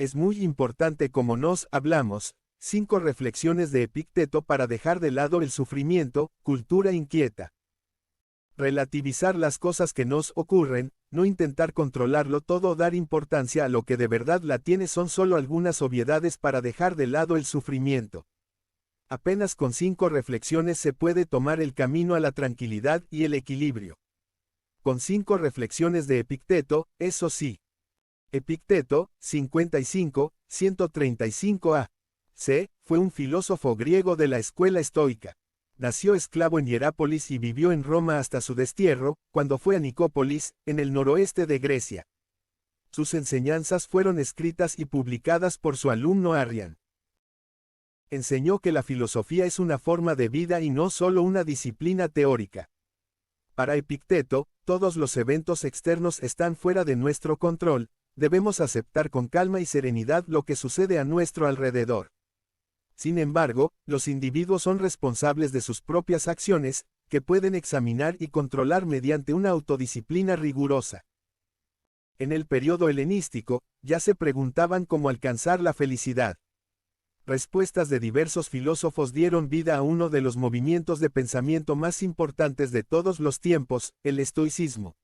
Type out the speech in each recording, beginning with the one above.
Es muy importante como nos hablamos. 5 reflexiones de Epicteto para dejar de lado el sufrimiento, cultura inquieta. Relativizar las cosas que nos ocurren, no intentar controlarlo todo o dar importancia a lo que de verdad la tiene son solo algunas obviedades para dejar de lado el sufrimiento. Apenas con 5 reflexiones se puede tomar el camino a la tranquilidad y el equilibrio. Con 5 reflexiones de Epicteto, eso sí. Epicteto, 55, 135 a.C., fue un filósofo griego de la escuela estoica. Nació esclavo en Hierápolis y vivió en Roma hasta su destierro, cuando fue a Nicópolis, en el noroeste de Grecia. Sus enseñanzas fueron escritas y publicadas por su alumno Arrian. Enseñó que la filosofía es una forma de vida y no solo una disciplina teórica. Para Epicteto, todos los eventos externos están fuera de nuestro control, debemos aceptar con calma y serenidad lo que sucede a nuestro alrededor. Sin embargo, los individuos son responsables de sus propias acciones, que pueden examinar y controlar mediante una autodisciplina rigurosa. En el periodo helenístico, ya se preguntaban cómo alcanzar la felicidad. Respuestas de diversos filósofos dieron vida a uno de los movimientos de pensamiento más importantes de todos los tiempos, el estoicismo.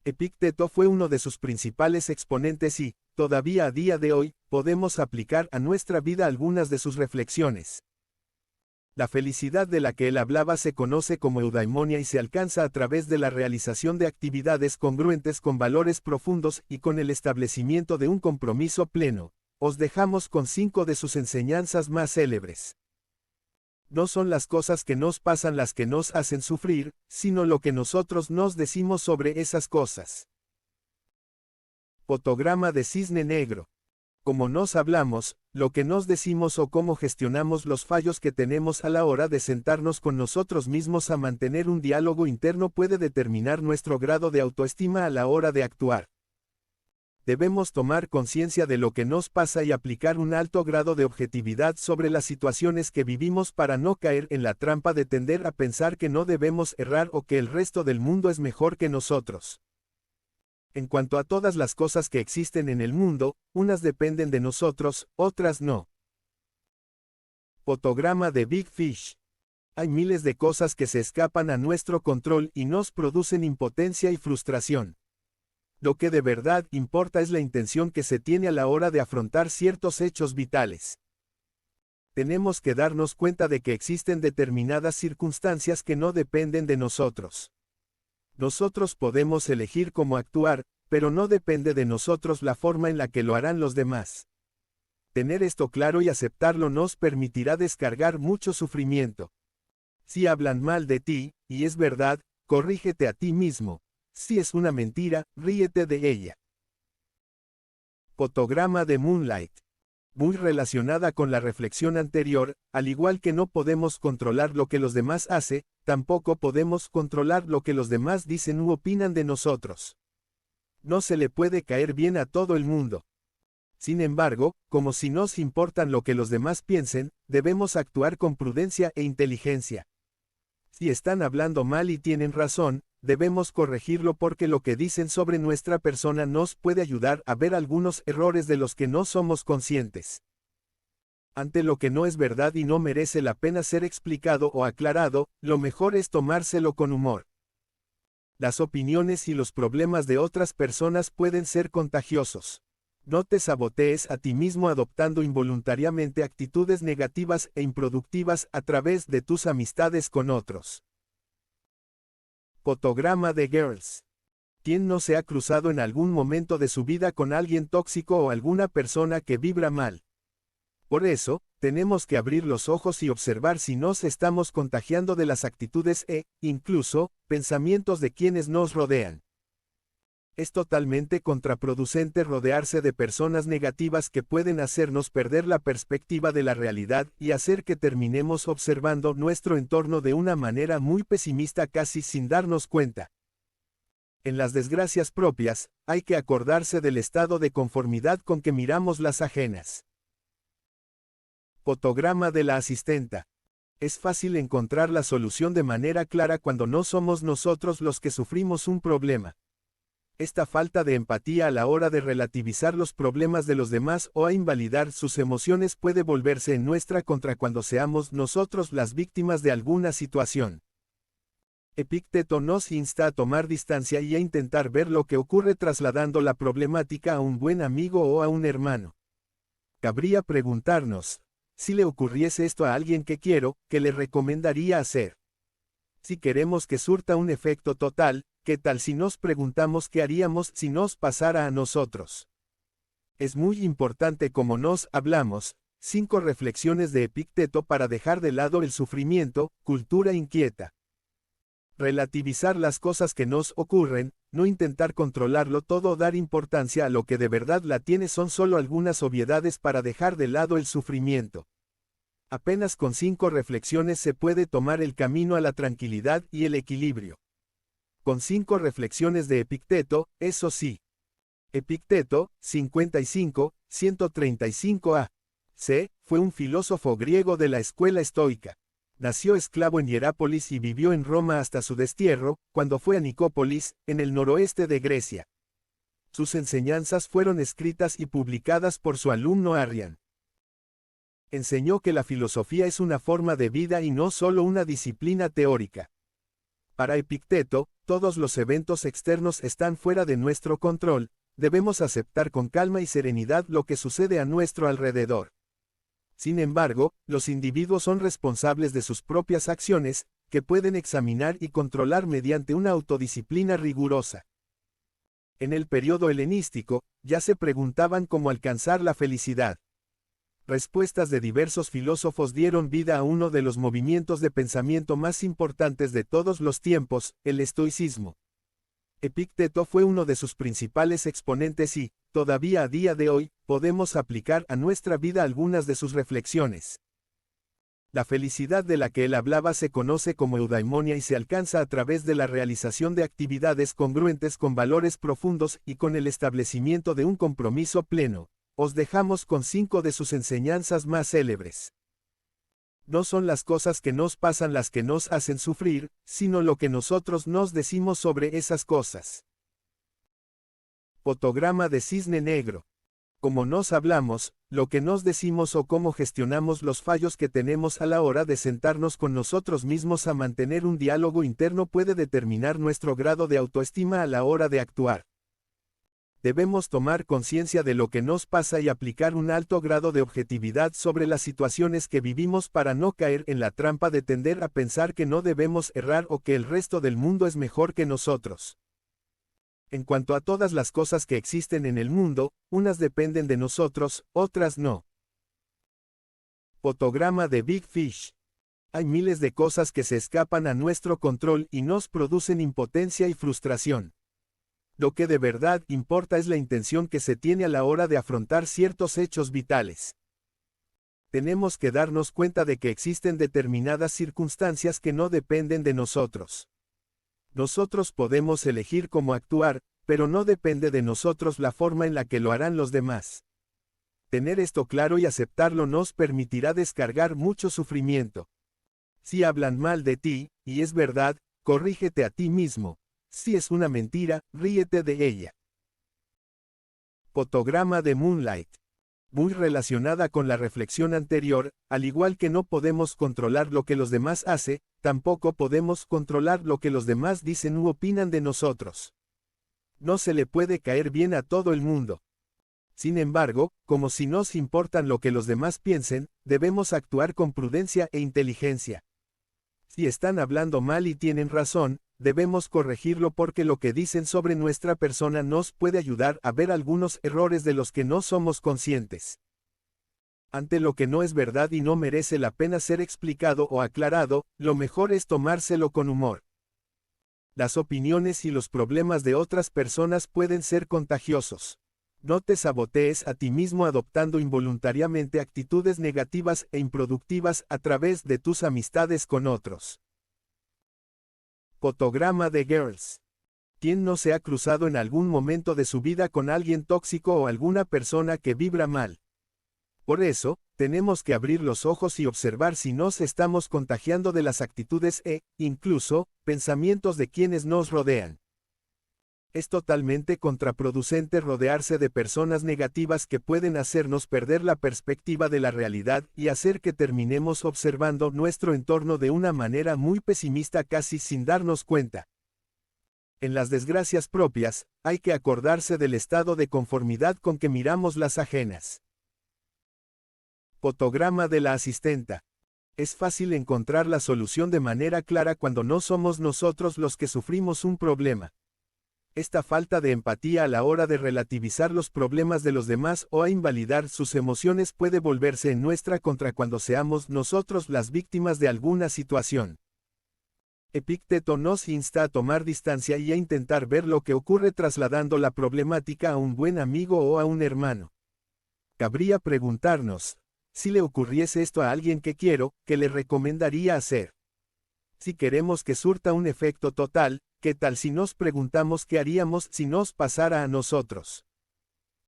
Epicteto fue uno de sus principales exponentes y, todavía a día de hoy, podemos aplicar a nuestra vida algunas de sus reflexiones. La felicidad de la que él hablaba se conoce como eudaimonia y se alcanza a través de la realización de actividades congruentes con valores profundos y con el establecimiento de un compromiso pleno. Os dejamos con 5 de sus enseñanzas más célebres. No son las cosas que nos pasan las que nos hacen sufrir, sino lo que nosotros nos decimos sobre esas cosas. Fotograma de cisne negro. Como nos hablamos, lo que nos decimos o cómo gestionamos los fallos que tenemos a la hora de sentarnos con nosotros mismos a mantener un diálogo interno puede determinar nuestro grado de autoestima a la hora de actuar. Debemos tomar conciencia de lo que nos pasa y aplicar un alto grado de objetividad sobre las situaciones que vivimos para no caer en la trampa de tender a pensar que no debemos errar o que el resto del mundo es mejor que nosotros. En cuanto a todas las cosas que existen en el mundo, unas dependen de nosotros, otras no. Fotograma de Big Fish. Hay miles de cosas que se escapan a nuestro control y nos producen impotencia y frustración. Lo que de verdad importa es la intención que se tiene a la hora de afrontar ciertos hechos vitales. Tenemos que darnos cuenta de que existen determinadas circunstancias que no dependen de nosotros. Nosotros podemos elegir cómo actuar, pero no depende de nosotros la forma en la que lo harán los demás. Tener esto claro y aceptarlo nos permitirá descargar mucho sufrimiento. Si hablan mal de ti, y es verdad, corrígete a ti mismo. Si es una mentira, ríete de ella. Fotograma de Moonlight. Muy relacionada con la reflexión anterior, al igual que no podemos controlar lo que los demás hacen, tampoco podemos controlar lo que los demás dicen u opinan de nosotros. No se le puede caer bien a todo el mundo. Sin embargo, como si nos importan lo que los demás piensen, debemos actuar con prudencia e inteligencia. Si están hablando mal y tienen razón, debemos corregirlo porque lo que dicen sobre nuestra persona nos puede ayudar a ver algunos errores de los que no somos conscientes. Ante lo que no es verdad y no merece la pena ser explicado o aclarado, lo mejor es tomárselo con humor. Las opiniones y los problemas de otras personas pueden ser contagiosos. No te sabotees a ti mismo adoptando involuntariamente actitudes negativas e improductivas a través de tus amistades con otros. Fotograma de Girls. ¿Quién no se ha cruzado en algún momento de su vida con alguien tóxico o alguna persona que vibra mal? Por eso, tenemos que abrir los ojos y observar si nos estamos contagiando de las actitudes incluso, pensamientos de quienes nos rodean. Es totalmente contraproducente rodearse de personas negativas que pueden hacernos perder la perspectiva de la realidad y hacer que terminemos observando nuestro entorno de una manera muy pesimista casi sin darnos cuenta. En las desgracias propias, hay que acordarse del estado de conformidad con que miramos las ajenas. Fotograma de la asistenta. Es fácil encontrar la solución de manera clara cuando no somos nosotros los que sufrimos un problema. Esta falta de empatía a la hora de relativizar los problemas de los demás o a invalidar sus emociones puede volverse en nuestra contra cuando seamos nosotros las víctimas de alguna situación. Epicteto nos insta a tomar distancia y a intentar ver lo que ocurre trasladando la problemática a un buen amigo o a un hermano. Cabría preguntarnos, si le ocurriese esto a alguien que quiero, ¿qué le recomendaría hacer? Si queremos que surta un efecto total, ¿qué tal si nos preguntamos qué haríamos si nos pasara a nosotros? Es muy importante como nos hablamos, 5 reflexiones de Epicteto para dejar de lado el sufrimiento, cultura inquieta. Relativizar las cosas que nos ocurren, no intentar controlarlo todo o dar importancia a lo que de verdad la tiene son solo algunas obviedades para dejar de lado el sufrimiento. Apenas con 5 reflexiones se puede tomar el camino a la tranquilidad y el equilibrio. Con 5 reflexiones de Epicteto, eso sí. Epicteto, 55, 135 a. C. Fue un filósofo griego de la escuela estoica. Nació esclavo en Hierápolis y vivió en Roma hasta su destierro, cuando fue a Nicópolis, en el noroeste de Grecia. Sus enseñanzas fueron escritas y publicadas por su alumno Arrian. Enseñó que la filosofía es una forma de vida y no solo una disciplina teórica. Para Epicteto, todos los eventos externos están fuera de nuestro control, debemos aceptar con calma y serenidad lo que sucede a nuestro alrededor. Sin embargo, los individuos son responsables de sus propias acciones, que pueden examinar y controlar mediante una autodisciplina rigurosa. En el periodo helenístico, ya se preguntaban cómo alcanzar la felicidad. Respuestas de diversos filósofos dieron vida a uno de los movimientos de pensamiento más importantes de todos los tiempos, el estoicismo. Epicteto fue uno de sus principales exponentes y, todavía a día de hoy, podemos aplicar a nuestra vida algunas de sus reflexiones. La felicidad de la que él hablaba se conoce como eudaimonia y se alcanza a través de la realización de actividades congruentes con valores profundos y con el establecimiento de un compromiso pleno. Os dejamos con 5 de sus enseñanzas más célebres. No son las cosas que nos pasan las que nos hacen sufrir, sino lo que nosotros nos decimos sobre esas cosas. Fotograma de cisne negro. Como nos hablamos, lo que nos decimos o cómo gestionamos los fallos que tenemos a la hora de sentarnos con nosotros mismos a mantener un diálogo interno puede determinar nuestro grado de autoestima a la hora de actuar. Debemos tomar conciencia de lo que nos pasa y aplicar un alto grado de objetividad sobre las situaciones que vivimos para no caer en la trampa de tender a pensar que no debemos errar o que el resto del mundo es mejor que nosotros. En cuanto a todas las cosas que existen en el mundo, unas dependen de nosotros, otras no. Fotograma de Big Fish. Hay miles de cosas que se escapan a nuestro control y nos producen impotencia y frustración. Lo que de verdad importa es la intención que se tiene a la hora de afrontar ciertos hechos vitales. Tenemos que darnos cuenta de que existen determinadas circunstancias que no dependen de nosotros. Nosotros podemos elegir cómo actuar, pero no depende de nosotros la forma en la que lo harán los demás. Tener esto claro y aceptarlo nos permitirá descargar mucho sufrimiento. Si hablan mal de ti, y es verdad, corrígete a ti mismo. Si es una mentira, ríete de ella. Fotograma de Moonlight. Muy relacionada con la reflexión anterior, al igual que no podemos controlar lo que los demás hacen, tampoco podemos controlar lo que los demás dicen u opinan de nosotros. No se le puede caer bien a todo el mundo. Sin embargo, como si nos importan lo que los demás piensen, debemos actuar con prudencia e inteligencia. Si están hablando mal y tienen razón, debemos corregirlo porque lo que dicen sobre nuestra persona nos puede ayudar a ver algunos errores de los que no somos conscientes. Ante lo que no es verdad y no merece la pena ser explicado o aclarado, lo mejor es tomárselo con humor. Las opiniones y los problemas de otras personas pueden ser contagiosos. No te sabotees a ti mismo adoptando involuntariamente actitudes negativas e improductivas a través de tus amistades con otros. Fotograma de Girls. ¿Quién no se ha cruzado en algún momento de su vida con alguien tóxico o alguna persona que vibra mal? Por eso, tenemos que abrir los ojos y observar si nos estamos contagiando de las actitudes e, incluso, pensamientos de quienes nos rodean. Es totalmente contraproducente rodearse de personas negativas que pueden hacernos perder la perspectiva de la realidad y hacer que terminemos observando nuestro entorno de una manera muy pesimista casi sin darnos cuenta. En las desgracias propias, hay que acordarse del estado de conformidad con que miramos las ajenas. Fotograma de la asistenta. Es fácil encontrar la solución de manera clara cuando no somos nosotros los que sufrimos un problema. Esta falta de empatía a la hora de relativizar los problemas de los demás o a invalidar sus emociones puede volverse en nuestra contra cuando seamos nosotros las víctimas de alguna situación. Epicteto nos insta a tomar distancia y a intentar ver lo que ocurre trasladando la problemática a un buen amigo o a un hermano. Cabría preguntarnos, si le ocurriese esto a alguien que quiero, ¿qué le recomendaría hacer? Si queremos que surta un efecto total, ¿qué tal si nos preguntamos qué haríamos si nos pasara a nosotros?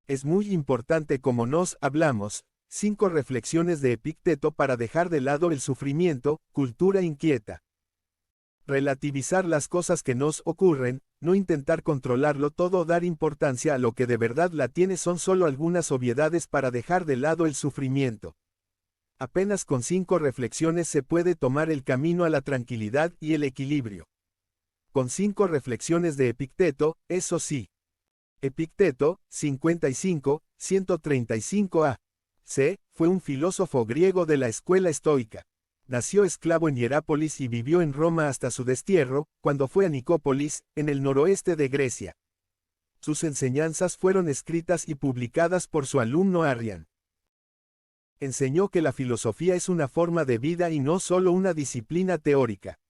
Es muy importante cómo nos hablamos. 5 reflexiones de Epicteto para dejar de lado el sufrimiento, cultura inquieta. Relativizar las cosas que nos ocurren, no intentar controlarlo todo o dar importancia a lo que de verdad la tiene son solo algunas obviedades para dejar de lado el sufrimiento. Apenas con 5 reflexiones se puede tomar el camino a la tranquilidad y el equilibrio. Con 5 reflexiones de Epicteto, eso sí. Epicteto, 55, 135 a. C. Fue un filósofo griego de la escuela estoica. Nació esclavo en Hierápolis y vivió en Roma hasta su destierro, cuando fue a Nicópolis, en el noroeste de Grecia. Sus enseñanzas fueron escritas y publicadas por su alumno Arrian. Enseñó que la filosofía es una forma de vida y no solo una disciplina teórica.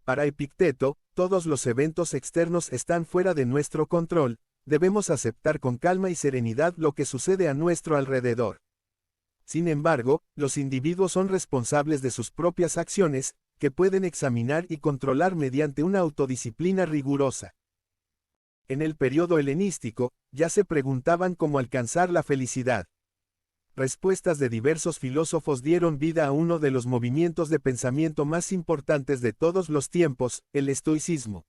Para Epicteto, todos los eventos externos están fuera de nuestro control, debemos aceptar con calma y serenidad lo que sucede a nuestro alrededor. Sin embargo, los individuos son responsables de sus propias acciones, que pueden examinar y controlar mediante una autodisciplina rigurosa. En el periodo helenístico, ya se preguntaban cómo alcanzar la felicidad. Respuestas de diversos filósofos dieron vida a uno de los movimientos de pensamiento más importantes de todos los tiempos, el estoicismo.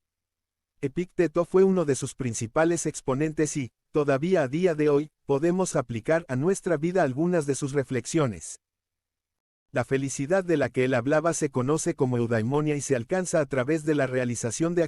Epicteto fue uno de sus principales exponentes y, todavía a día de hoy, podemos aplicar a nuestra vida algunas de sus reflexiones. La felicidad de la que él hablaba se conoce como eudaimonia y se alcanza a través de la realización de actividades